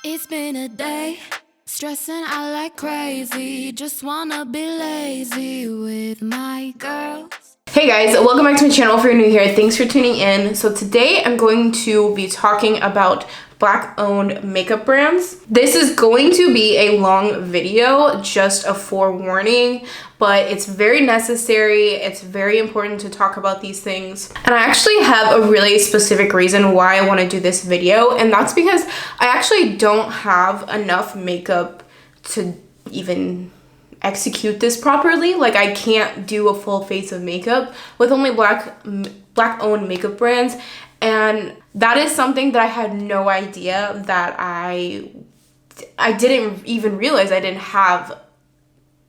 It's been a day, stressing out like crazy. Just wanna be lazy with my girls. Hey guys, welcome back to my channel. If you're new here, thanks for tuning in. So today I'm going to be talking about Black-owned makeup brands. This is going to be a long video, just a forewarning, but it's very necessary. It's very important to talk about these things. And I actually have a really specific reason why I want to do this video, and that's because I actually don't have enough makeup to even execute this properly. Like, I can't do a full face of makeup with only black-owned makeup brands, and that is something that I had no idea that I didn't even realize I didn't have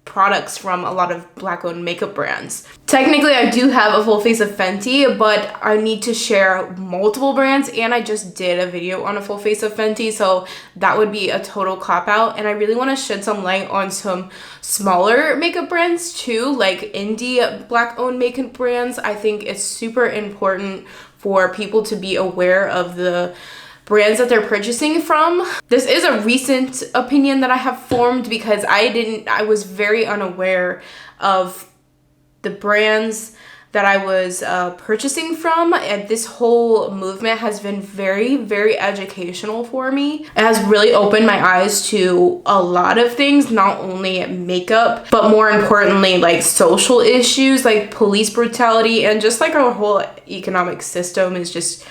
products from a lot of Black-owned makeup brands. Technically, I do have a full face of Fenty, but I need to share multiple brands, and I just did a video on a full face of Fenty, so that would be a total cop-out. And I really want to shed some light on some smaller makeup brands too, like indie Black-owned makeup brands. I think it's super important for people to be aware of the brands that they're purchasing from. This is a recent opinion that I have formed because I was very unaware of the brands that I was purchasing from, and this whole movement has been very, very educational for me. It has really opened my eyes to a lot of things, not only makeup, but more importantly, like social issues, like police brutality, and just like our whole economic system is just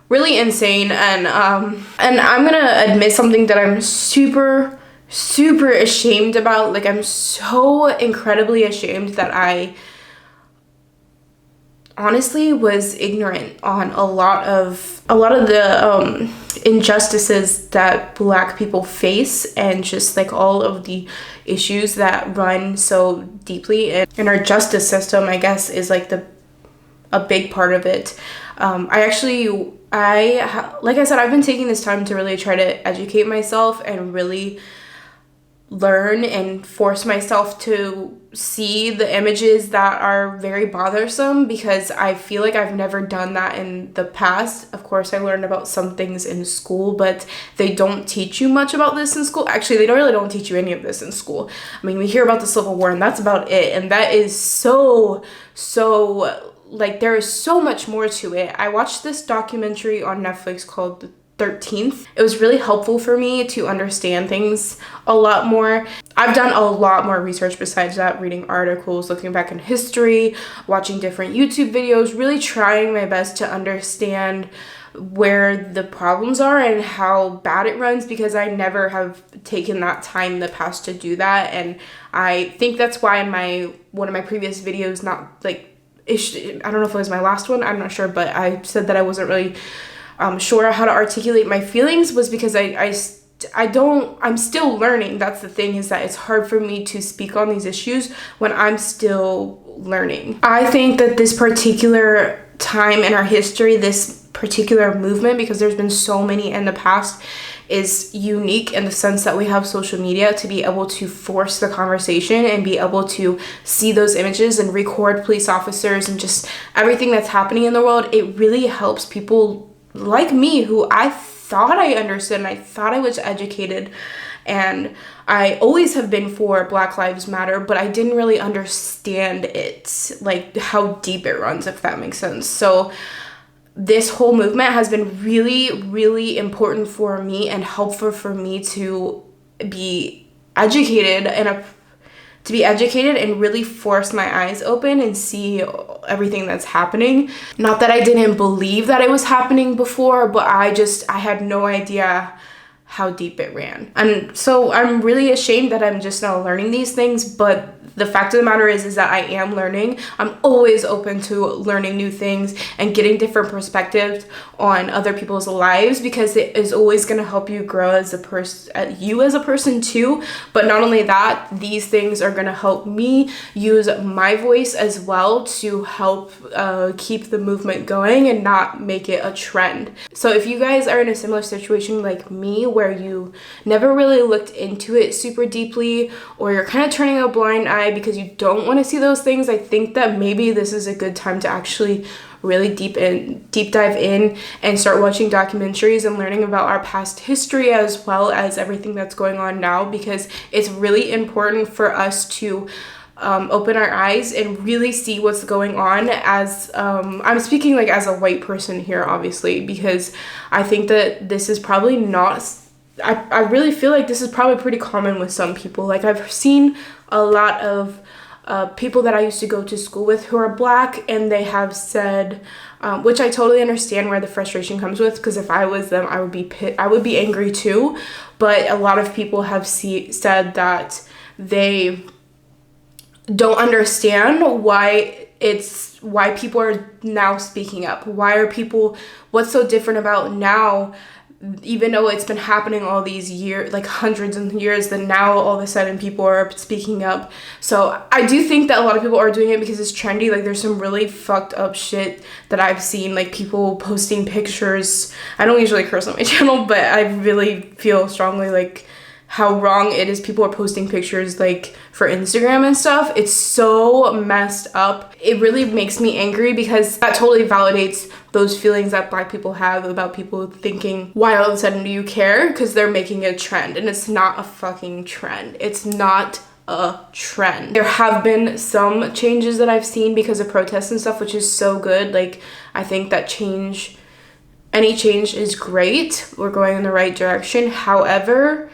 really insane. And I'm gonna admit something that I'm super ashamed about. Like, I'm so incredibly ashamed that I honestly was ignorant on a lot of the injustices that Black people face, and just like all of the issues that run so deeply in our justice system, I guess, is like a big part of it. Like I said, I've been taking this time to really try to educate myself and really learn and force myself to see the images that are very bothersome, because I feel like I've never done that in the past. Of course, I learned about some things in school, but they don't teach you much about this in school. Actually, they don't teach you any of this in school. I mean, we hear about the Civil War and that's about it, and that is so like, there is so much more to it. I watched this documentary on Netflix called The 13th. It was really helpful for me to understand things a lot more. I've done a lot more research besides that, reading articles, looking back in history, watching different YouTube videos, really trying my best to understand where the problems are and how bad it runs, because I never have taken that time in the past to do that. And I think that's why in one of my previous videos, not like, I don't know if it was my last one, I'm not sure, but I said that I wasn't really sure how to articulate my feelings, was because I'm still learning. That's the thing, is that it's hard for me to speak on these issues when I'm still learning. I think that this particular time in our history, this particular movement, because there's been so many in the past, is unique in the sense that we have social media to be able to force the conversation and be able to see those images and record police officers and just everything that's happening in the world. It really helps people like me, who I thought I understood and I thought I was educated, and I always have been for Black Lives Matter, but I didn't really understand it, like how deep it runs, if that makes sense. So this whole movement has been really important for me and helpful for me to be educated and really force my eyes open and see everything that's happening. Not that I didn't believe that it was happening before, but I had no idea how deep it ran. And so I'm really ashamed that I'm just now learning these things, but the fact of the matter is that I am learning. I'm always open to learning new things and getting different perspectives on other people's lives, because it is always going to help you grow as a person too. But not only that, these things are going to help me use my voice as well to help keep the movement going and not make it a trend. So if you guys are in a similar situation like me, where you never really looked into it super deeply, or you're kind of turning a blind eye because you don't want to see those things, I think that maybe this is a good time to actually really deep dive in and start watching documentaries and learning about our past history as well as everything that's going on now, because it's really important for us to open our eyes and really see what's going on. As I'm speaking like as a white person here, obviously, because I think that this is probably not, I really feel like this is probably pretty common with some people. Like I've seen a lot of people that I used to go to school with who are black, and they have said, which I totally understand where the frustration comes with, because if I was them, I would be angry too. But a lot of people have said that they don't understand why people are now speaking up. What's so different about now, even though it's been happening all these years, like hundreds of years, then now all of a sudden people are speaking up. So I do think that a lot of people are doing it because it's trendy. Like there's some really fucked up shit that I've seen, like people posting pictures. I don't usually curse on my channel, but I really feel strongly like how wrong it is. People are posting pictures like for Instagram and stuff. It's so messed up. It really makes me angry because that totally validates those feelings that black people have about people thinking, why all of a sudden do you care? Because they're making a trend, and it's not a fucking trend. It's not a trend. There have been some changes that I've seen because of protests and stuff, which is so good. Like I think that any change is great. We're going in the right direction. However,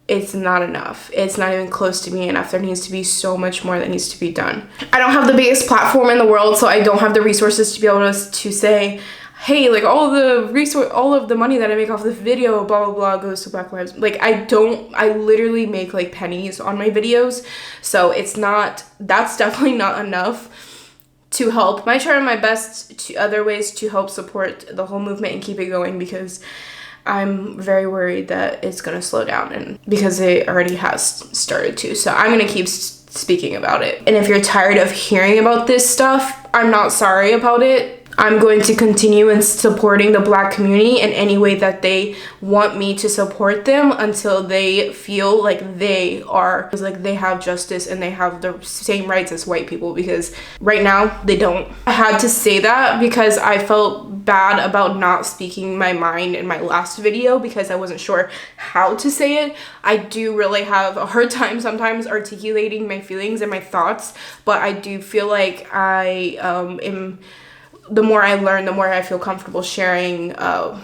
it's not enough. It's not even close to being enough. There needs to be so much more that needs to be done. I don't have the biggest platform in the world, so I don't have the resources to be able to say, hey, like all of the money that I make off this video, blah, blah, blah, goes to Black Lives. Like I literally make like pennies on my videos. So that's definitely not enough to help. I try my best to other ways to help support the whole movement and keep it going, because I'm very worried that it's gonna slow down, and because it already has started to. So I'm gonna keep speaking about it. And if you're tired of hearing about this stuff, I'm not sorry about it. I'm going to continue in supporting the black community in any way that they want me to support them until they feel like they have justice and they have the same rights as white people, because right now they don't. I had to say that because I felt bad about not speaking my mind in my last video because I wasn't sure how to say it. I do really have a hard time sometimes articulating my feelings and my thoughts, but I do feel like I am, the more I learn, the more I feel comfortable sharing how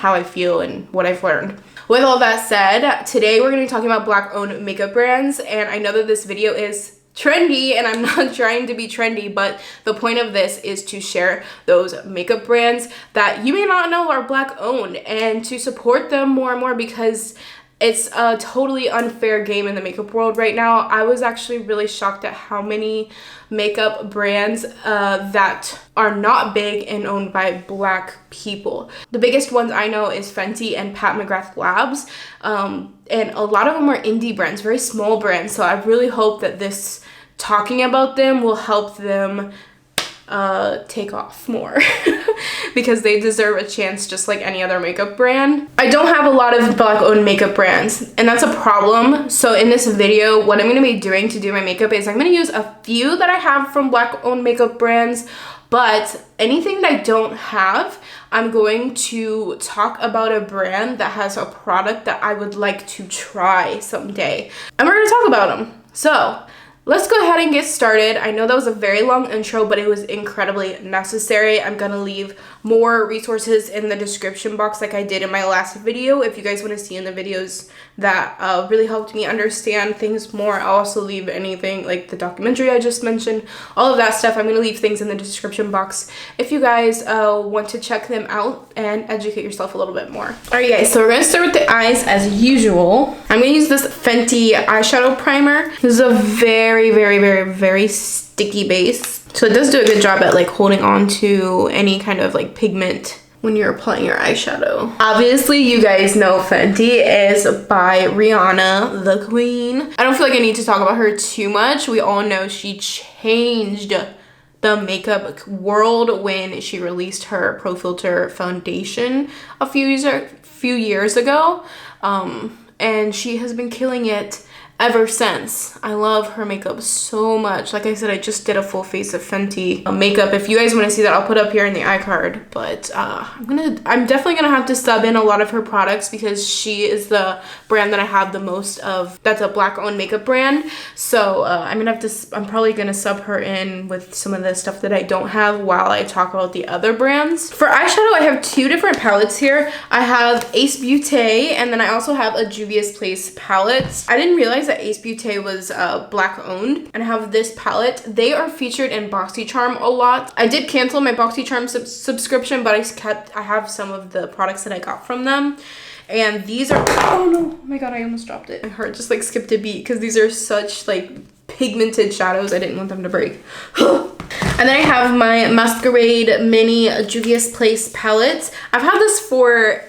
I feel and what I've learned. With all that said, today we're going to be talking about black-owned makeup brands, and I know that this video is trendy, and I'm not trying to be trendy, but the point of this is to share those makeup brands that you may not know are black-owned and to support them more and more, because it's a totally unfair game in the makeup world right now. I was actually really shocked at how many makeup brands that are not big and owned by black people. The biggest ones I know is Fenty and Pat McGrath Labs, and a lot of them are indie brands, very small brands. So I really hope that this talking about them will help them take off more because they deserve a chance just like any other makeup brand. I don't have a lot of black-owned makeup brands, and that's a problem. So in this video, what I'm going to be doing to do my makeup is I'm going to use a few that I have from black-owned makeup brands, but anything that I don't have, I'm going to talk about a brand that has a product that I would like to try someday, and we're going to talk about them. So let's go ahead and get started. I know that was a very long intro, but it was incredibly necessary. I'm gonna leave more resources in the description box like I did in my last video. If you guys want to see in the videos that really helped me understand things more, I'll also leave anything like the documentary I just mentioned, all of that stuff. I'm gonna leave things in the description box if you guys want to check them out and educate yourself a little bit more. Alright guys, so we're gonna start with the eyes as usual. I'm gonna use this Fenty eyeshadow primer. This is a very sticky base, so it does do a good job at like holding on to any kind of like pigment when you're applying your eyeshadow. Obviously you guys know Fenty is by Rihanna, the queen. I don't feel like I need to talk about her too much. We all know she changed the makeup world when she released her Pro Filter foundation a few years ago, and she has been killing it ever since. I love her makeup so much. Like I said, I just did a full face of Fenty makeup. If you guys want to see that, I'll put up here in the iCard. But I'm definitely gonna have to sub in a lot of her products because she is the brand that I have the most of. That's a Black owned makeup brand. So I'm probably gonna sub her in with some of the stuff that I don't have while I talk about the other brands. For eyeshadow, I have two different palettes here. I have Ace Beauté, and then I also have a Juvia's Place palette. I didn't realize that Ace Beauté was Black owned, and I have this palette. They are featured in BoxyCharm a lot. I did cancel my BoxyCharm subscription, but I have some of the products that I got from them. And these are, oh no, oh my god, I almost dropped it. My heart just like skipped a beat because these are such like pigmented shadows. I didn't want them to break. And then I have my Masquerade Mini Juvia's Place palette. I've had this for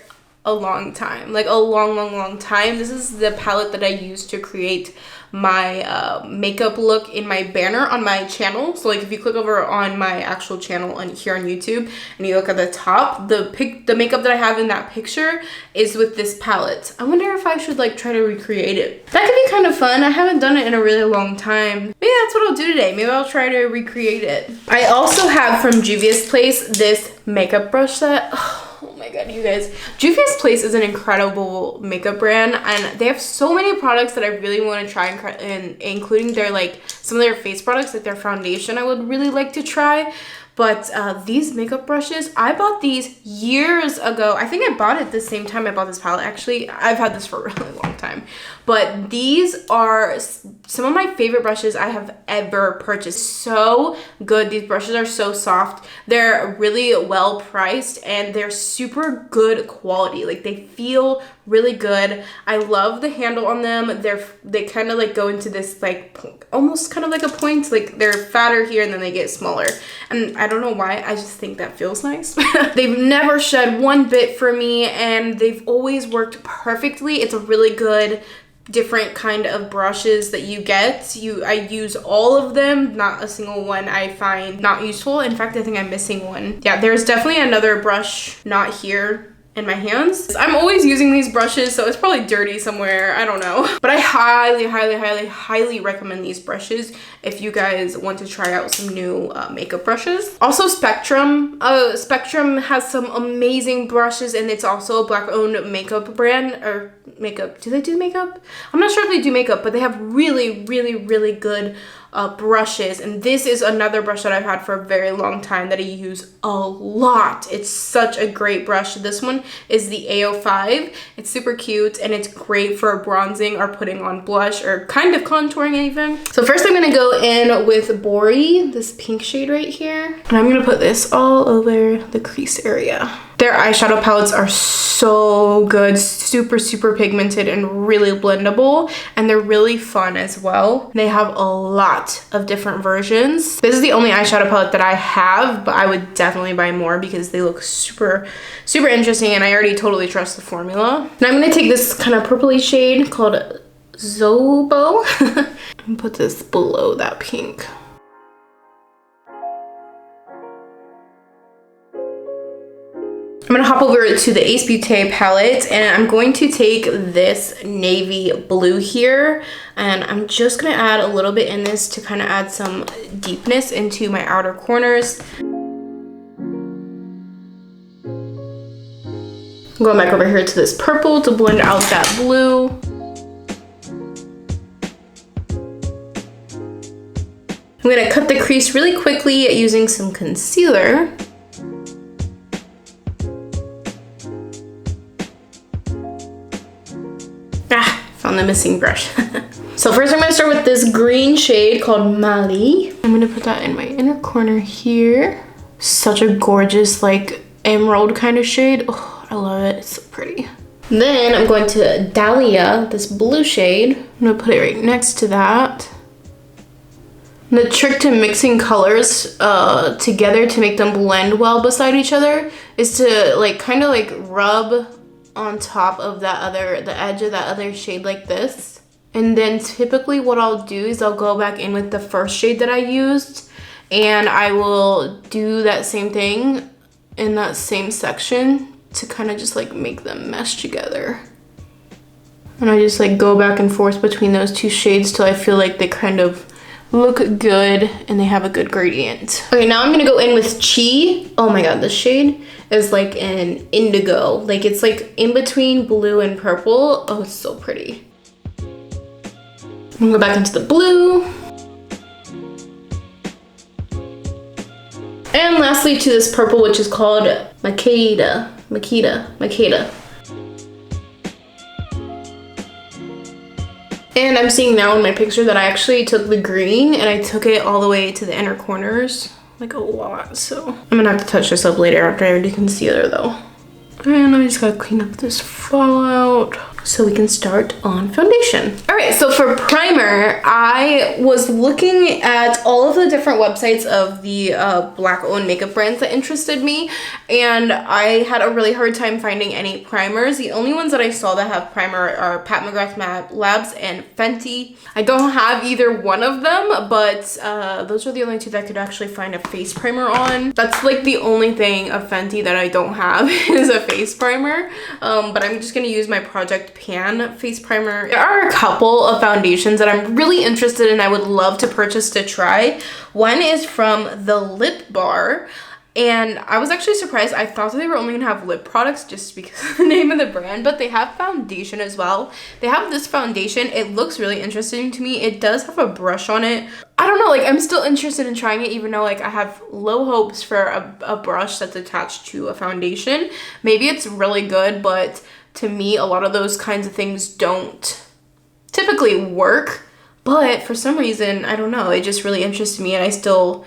a long time, like a long time. This is the palette that I use to create my makeup look in my banner on my channel. So like if you click over on my actual channel here on YouTube and you look at the top, the makeup that I have in that picture is with this palette. I wonder if I should like try to recreate it. That could be kind of fun. I haven't done it in a really long time. Maybe that's what I'll do today. Maybe I'll try to recreate it. I also have from Juvia's Place this makeup brush set. Oh my god, you guys. Juvia's Place is an incredible makeup brand, and they have so many products that I really want to try, and including their like some of their face products, like their foundation I would really like to try. But these makeup brushes, I bought these years ago. I think I bought it the same time I bought this palette. Actually, I've had this for a really long time. But these are some of my favorite brushes I have ever purchased. So good. These brushes are so soft. They're really well priced and they're super good quality. Like they feel really good. I love the handle on them. They kind of like go into this like almost kind of like a point. Like they're fatter here and then they get smaller. And I don't know why. I just think that feels nice. They've never shed one bit for me and they've always worked perfectly. It's a really good different kind of brushes that you get. I use all of them. Not a single one I find not useful. In fact, I think I'm missing one. Yeah, there's definitely another brush not here in my hands. I'm always using these brushes, so it's probably dirty somewhere. I don't know. But I highly recommend these brushes if you guys want to try out some new makeup brushes. Also Spectrum. Spectrum has some amazing brushes, and it's also a Black owned makeup brand, or makeup. Do they do makeup? I'm not sure if they do makeup, but they have really good brushes, and this is another brush that I've had for a very long time that I use a lot. It's such a great brush. This one is the AO5. It's super cute and it's great for bronzing or putting on blush or kind of contouring even. So first I'm gonna go in with Bori, this pink shade right here, and I'm gonna put this all over the crease area. Their eyeshadow palettes are so good, super pigmented and really blendable, and they're really fun as well. They have a lot of different versions. This is the only eyeshadow palette that I have, but I would definitely buy more because they look super interesting, and I already totally trust the formula. Now I'm gonna take this kind of purpley shade called Zobo and put this below that pink. I'm gonna hop over to the Ace Beauté palette, and I'm going to take this navy blue here, and I'm just gonna add a little bit in this to kind of add some deepness into my outer corners. I'm going back over here to this purple to blend out that blue. I'm gonna cut the crease really quickly using some concealer. Found the missing brush. So first I'm gonna start with this green shade called Mali. I'm gonna put that in my inner corner here. Such a gorgeous like emerald kind of shade. Oh, I love it, it's so pretty. Then I'm going to Dahlia, this blue shade. I'm gonna put it right next to that. The trick to mixing colors together to make them blend well beside each other is to like kind of like rub on top of the edge of that other shade like this. And then typically what I'll do is I'll go back in with the first shade that I used, and I will do that same thing in that same section to kind of just like make them mesh together. And I just like go back and forth between those two shades till I feel like they kind of look good and they have a good gradient. Okay, now I'm gonna go in with Chi. Oh my god, this shade is like an indigo. Like it's like in between blue and purple. Oh, it's so pretty. I'm gonna go back into the blue. And lastly to this purple, which is called Makeda. And I'm seeing now in my picture that I actually took the green and I took it all the way to the inner corners, like a lot. So I'm gonna have to touch this up later after I do concealer though. And I just gotta clean up this fallout so we can start on foundation. All right, so for primer, I was looking at all of the different websites of the Black-owned makeup brands that interested me, and I had a really hard time finding any primers. The only ones that I saw that have primer are Pat McGrath Labs and Fenty. I don't have either one of them, but those are the only two that I could actually find a face primer on. That's like the only thing of Fenty that I don't have is a face primer, but I'm just gonna use my Project Pan face primer. There are a couple of foundations that I'm really interested in. I would love to purchase to try. One is from the Lip Bar, and I was actually surprised. I thought that they were only gonna have lip products just because of the name of the brand, but they have foundation as well. They have this foundation. It looks really interesting to me. It does have a brush on it. I don't know, like I'm still interested in trying it, even though like I have low hopes for a brush that's attached to a foundation. Maybe it's really good, but to me, a lot of those kinds of things don't typically work. But for some reason, I don't know, it just really interested me, and I still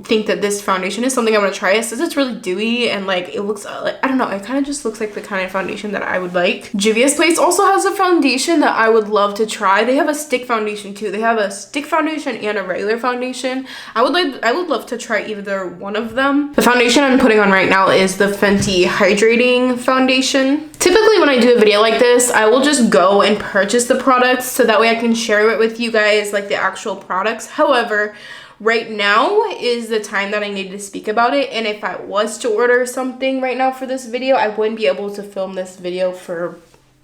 think that this foundation is something I'm gonna try. It says it's really dewy and like it looks like, I don't know, it kind of just looks like the kind of foundation that I would like. Juvia's Place also has a foundation that I would love to try. They have a stick foundation too. They have a stick foundation and a regular foundation. I would love to try either one of them. The foundation I'm putting on right now is the Fenty Hydrating Foundation. Typically when I do a video like this, I will just go and purchase the products so that way I can share it with you guys, like the actual products. However, right now is the time that I need to speak about it, and if I was to order something right now for this video, I wouldn't be able to film this video for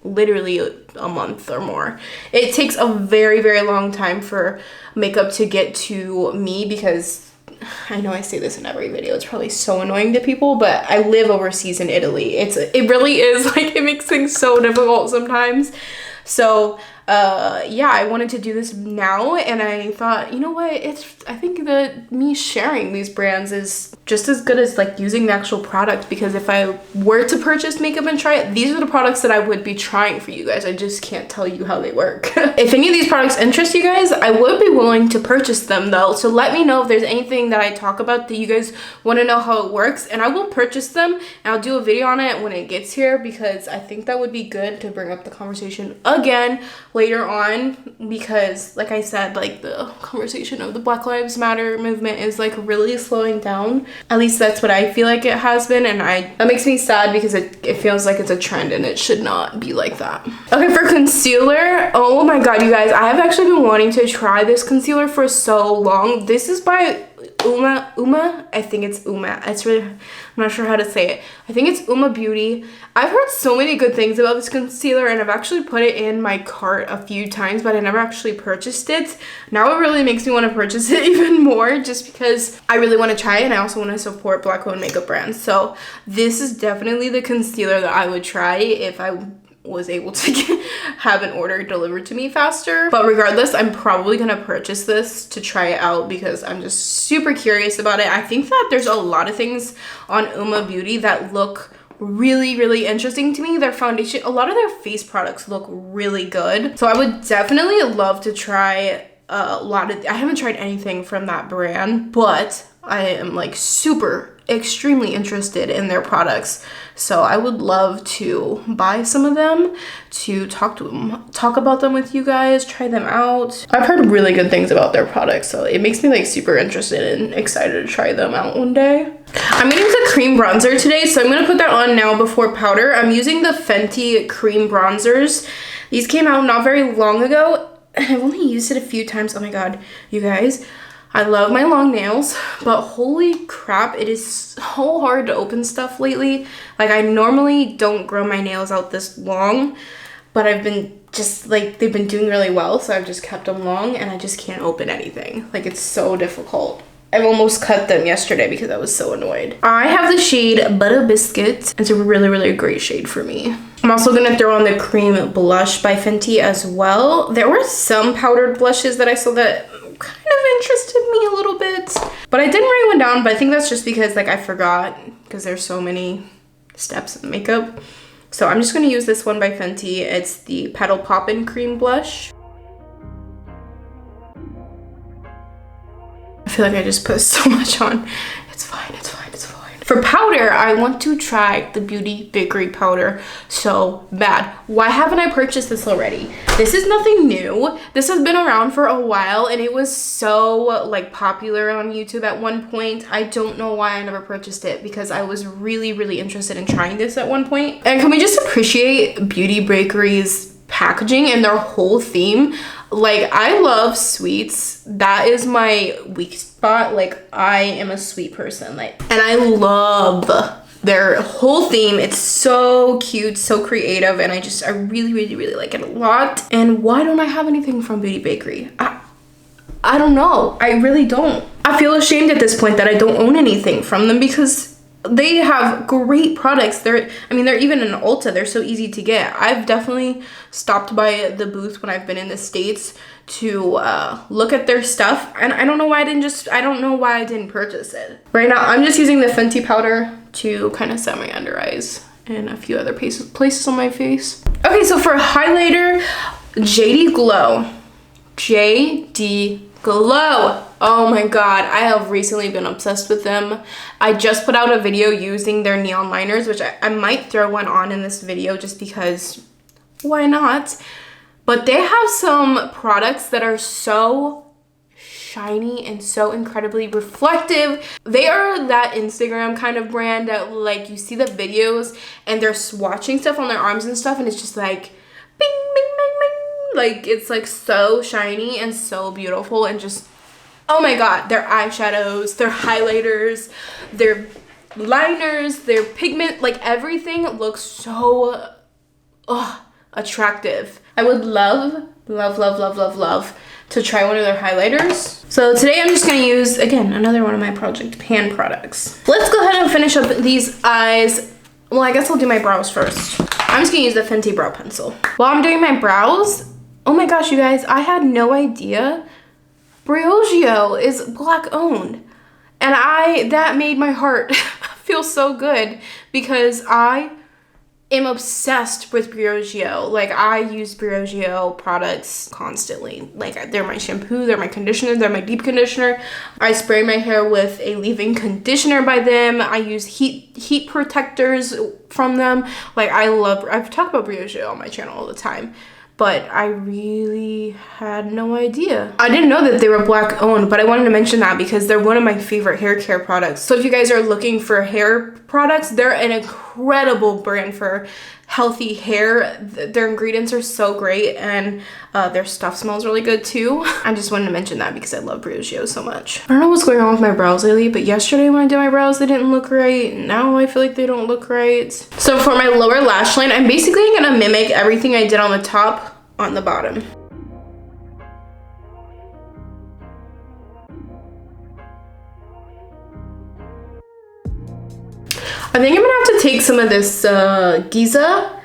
literally a month or more. It takes a very, very long time for makeup to get to me, because I know I say this in every video, it's probably so annoying to people, but I live overseas in Italy. It really is, like, it makes things so difficult sometimes. So yeah, I wanted to do this now, and I thought, you know what, I think that me sharing these brands is just as good as like using the actual product, because if I were to purchase makeup and try it, these are the products that I would be trying for you guys. I just can't tell you how they work. If any of these products interest you guys, I would be willing to purchase them though, so let me know if there's anything that I talk about that you guys want to know how it works, and I will purchase them, and I'll do a video on it when it gets here, because I think that would be good to bring up the conversation again later on, because like I said, like the conversation of the Black Lives Matter movement is like really slowing down. At least that's what I feel like it has been, and that makes me sad, because it feels like it's a trend and it should not be like that. Okay, for concealer, oh my god, you guys, I have actually been wanting to try this concealer for so long. This is by Uma, I think it's Uma. I'm not sure how to say it. I think it's Uma Beauty. I've heard so many good things about this concealer, and I've actually put it in my cart a few times, but I never actually purchased it. Now it really makes me want to purchase it even more, just because I really want to try it, and I also want to support Black-owned makeup brands. So this is definitely the concealer that I would try if I was able to have an order delivered to me faster. But regardless, I'm probably gonna purchase this to try it out, because I'm just super curious about it. I think that there's a lot of things on Uma Beauty that look really, really interesting to me. Their foundation, a lot of their face products look really good, so I would definitely love to try a lot of, I haven't tried anything from that brand, but I am like extremely interested in their products, so I would love to buy some of them to talk about them with you guys, try them out. I've heard really good things about their products, so it makes me like super interested and excited to try them out one day. I'm gonna use a cream bronzer today, so I'm gonna put that on now before powder. I'm using the Fenty cream bronzers. These came out not very long ago. I've only used it a few times. Oh my god, you guys, I love my long nails, but holy crap, it is so hard to open stuff lately. Like, I normally don't grow my nails out this long, but I've been just like, they've been doing really well, so I've just kept them long, and I just can't open anything. Like, it's so difficult. I've almost cut them yesterday because I was so annoyed. I have the shade Butter Biscuit. It's a really, really great shade for me. I'm also gonna throw on the cream blush by Fenty as well. There were some powdered blushes that I saw that kind of interested me a little bit, but I didn't write one down, but I think that's just because like I forgot, because there's so many steps of makeup. So I'm just gonna use this one by Fenty. It's the Petal Poppin' Cream Blush. I feel like I just put so much on. It's fine, it's fine, it's fine. For powder, I want to try the Beauty Bakery powder so bad. Why haven't I purchased this already? This is nothing new. This has been around for a while, and it was so like popular on YouTube at one point. I don't know why I never purchased it, because I was really, really interested in trying this at one point. And can we just appreciate Beauty Bakery's packaging and their whole theme? Like, I love sweets. That is my weak spot. Like, I am a sweet person. Like, and I love their whole theme. It's so cute, so creative, and I really, really, really like it a lot. And why don't I have anything from Beauty Bakery? I don't know. I really don't. I feel ashamed at this point that I don't own anything from them, because they have great products. They're even in Ulta. They're so easy to get. I've definitely stopped by the booth when I've been in the States to look at their stuff, and I don't know why I didn't purchase it. Right now, I'm just using the Fenty powder to kind of set my under eyes and a few other places on my face. Okay, so for highlighter, JD Glow. JD Glow. Oh my god, I have recently been obsessed with them. I just put out a video using their neon liners, which I might throw one on in this video just because why not? But they have some products that are so shiny and so incredibly reflective. They are that Instagram kind of brand that, like, you see the videos and they're swatching stuff on their arms and stuff, and it's just like bing, bing, bing, bing. Like, it's like so shiny and so beautiful, and just, oh my god, their eyeshadows, their highlighters, their liners, their pigment, like everything looks so attractive. I would love to try one of their highlighters. So today I'm just gonna use, again, another one of my Project Pan products. Let's go ahead and finish up these eyes. Well, I guess I'll do my brows first. I'm just gonna use the Fenty brow pencil. While I'm doing my brows, oh my gosh, you guys, I had no idea Briogeo is Black owned, and that made my heart feel so good, because I am obsessed with Briogeo. Like, I use Briogeo products constantly. Like, they're my shampoo, they're my conditioner, they're my deep conditioner. I spray my hair with a leave-in conditioner by them. I use heat protectors from them. Like, I've talked about Briogeo on my channel all the time, but I really had no idea. I didn't know that they were Black owned, but I wanted to mention that because they're one of my favorite hair care products. So if you guys are looking for hair products, they're an incredible brand for healthy hair. Their ingredients are so great, and their stuff smells really good too. I just wanted to mention that because I love Briogeo so much. I don't know what's going on with my brows lately, but yesterday when I did my brows, they didn't look right. Now I feel like they don't look right. So for my lower lash line, I'm basically gonna mimic everything I did on the top on the bottom. I think I'm gonna have to take some of this Giza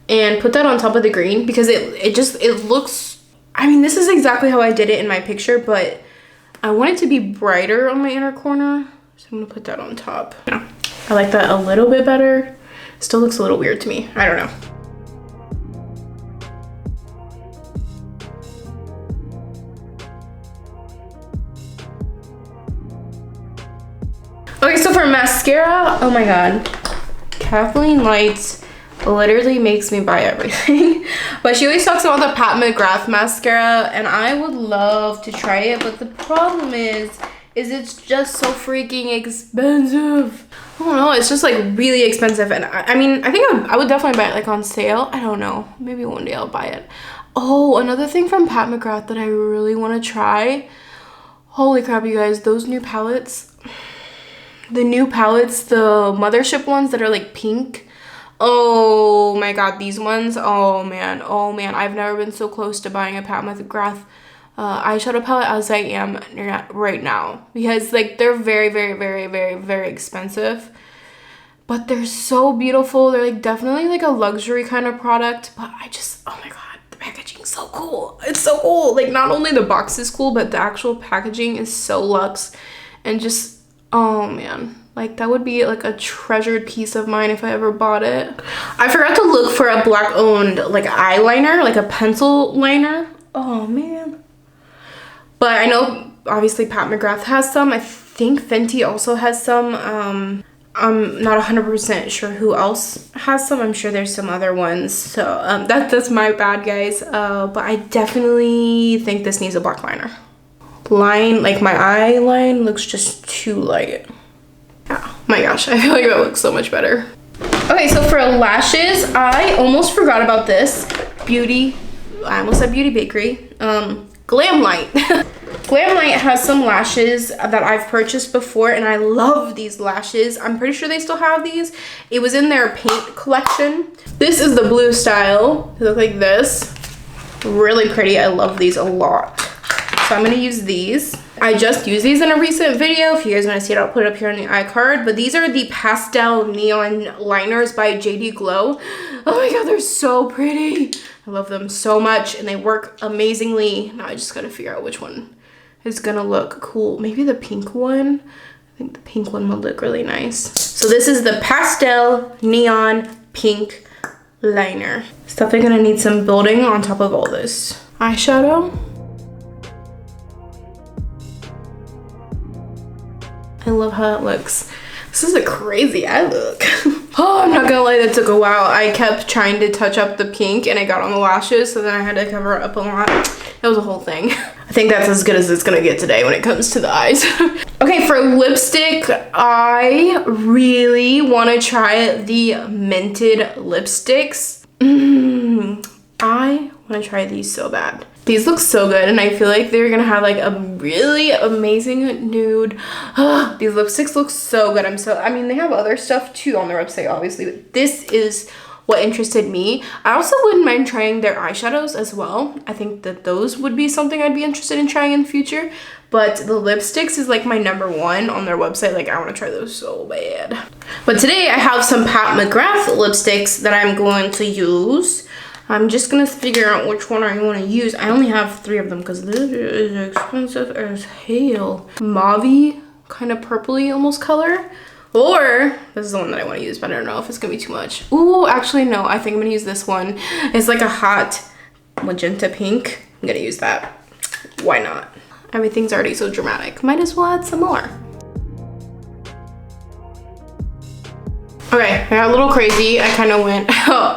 and put that on top of the green, because it looks, I mean, this is exactly how I did it in my picture, but I want it to be brighter on my inner corner, so I'm gonna put that on top. Yeah, I like that a little bit better. Still looks a little weird to me. I don't know. Okay, so for mascara, oh my god, Kathleen Lights literally makes me buy everything. But she always talks about the Pat McGrath mascara, and I would love to try it, but the problem is it's just so freaking expensive. I don't know, it's just like really expensive, and I mean, I think I would definitely buy it like on sale. I don't know, maybe one day I'll buy it. Oh, another thing from Pat McGrath that I really want to try. Holy crap, you guys, those new palettes. The new palettes, the Mothership ones that are like pink. Oh my god, these ones, oh man, I've never been so close to buying a Pat McGrath eyeshadow palette as I am right now, because like they're very expensive, but they're so beautiful. They're like definitely like a luxury kind of product, but I just, oh my god, the packaging is so cool. It's so cool. Like not only the box is cool, but the actual packaging is so luxe, and just, oh man, like that would be like a treasured piece of mine if I ever bought it. I forgot to look for a black owned like eyeliner, like a pencil liner. Oh man. But I know obviously Pat McGrath has some. I think Fenty also has some. I'm not 100% sure who else has some. I'm sure there's some other ones. So that's my bad, guys. But I definitely think this needs a black liner. Like my eye line looks just too light. Yeah, my gosh, I feel like that looks so much better. Okay, so for lashes, I almost forgot about this. I almost said Beauty Bakery. Glam Light. Glam Light has some lashes that I've purchased before, and I love these lashes. I'm pretty sure they still have these. It was in their paint collection. This is the blue style. They look like this. Really pretty. I love these a lot. So I'm gonna use these. I just used these in a recent video. If you guys want to see it, I'll put it up here on the iCard. But these are the Pastel Neon Liners by JD Glow. Oh my god, they're so pretty. I love them so much, and they work amazingly. Now I just gotta figure out which one is gonna look cool. Maybe the pink one. I think the pink one will look really nice. So this is the Pastel Neon Pink Liner. It's definitely gonna need some building on top of all this eyeshadow. I love how it looks. This is a crazy eye look. Oh, I'm not gonna lie, that took a while. I kept trying to touch up the pink and I got on the lashes, so then I had to cover it up a lot. It was a whole thing. I think that's as good as it's gonna get today when it comes to the eyes. Okay, for lipstick, I really wanna try the Mented lipsticks. I wanna try these so bad. These look so good, and I feel like they're gonna have like a really amazing nude. These lipsticks look so good. I mean, they have other stuff too on their website, obviously, but this is what interested me. I also wouldn't mind trying their eyeshadows as well. I think that those would be something I'd be interested in trying in the future, but the lipsticks is like my #1 on their website. Like, I want to try those so bad. But today I have some Pat McGrath lipsticks that I'm going to use. I'm just gonna figure out which one I want to use. I only have 3 of them because this is expensive as hell. Mauve, kind of purpley almost color. Or this is the one that I want to use, but I don't know if it's gonna be too much. Ooh, actually no, I think I'm gonna use this one. It's like a hot magenta pink. I'm gonna use that. Why not? Everything's already so dramatic. Might as well add some more. Okay, I got a little crazy. I kind of went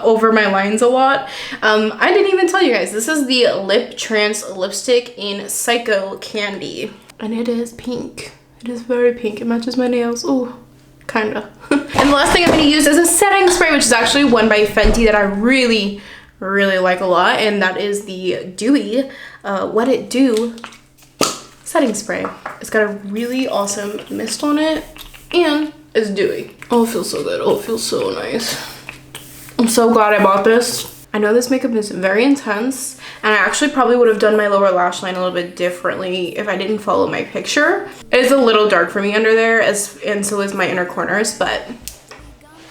over my lines a lot. I didn't even tell you guys. This is the Lip Trance lipstick in Psycho Candy. And it is pink. It is very pink. It matches my nails. Ooh, kinda. And the last thing I'm going to use is a setting spray, which is actually one by Fenty that I really like a lot. And that is the Dewy What It Do setting spray. It's got a really awesome mist on it. And it's dewy. Oh, it feels so good. Oh, it feels so nice. I'm so glad I bought this. I know this makeup is very intense, and I actually probably would have done my lower lash line a little bit differently if I didn't follow my picture. It is a little dark for me under there, and so is my inner corners, but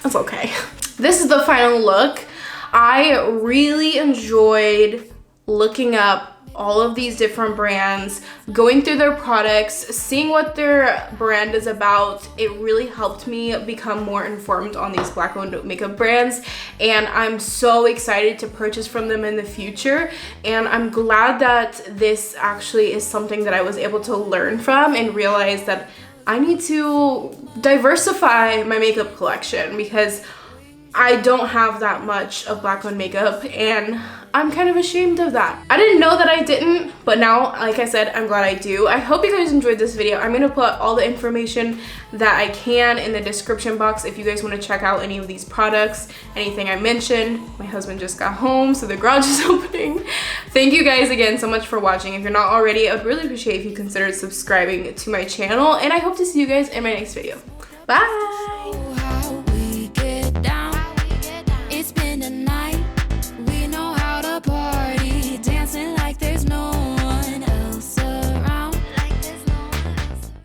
that's okay. This is the final look. I really enjoyed looking up all of these different brands, going through their products, seeing what their brand is about. It really helped me become more informed on these Black-owned makeup brands, and I'm so excited to purchase from them in the future. And I'm glad that this actually is something that I was able to learn from and realize that I need to diversify my makeup collection, because I don't have that much of Black-owned makeup, and I'm kind of ashamed of that. I didn't know that I didn't, but now, like I said, I'm glad I do. I hope you guys enjoyed this video. I'm gonna put all the information that I can in the description box if you guys want to check out any of these products, anything I mentioned. My husband just got home, so the garage is opening. Thank you guys again so much for watching. If you're not already, I would really appreciate if you considered subscribing to my channel, and I hope to see you guys in my next video. Bye!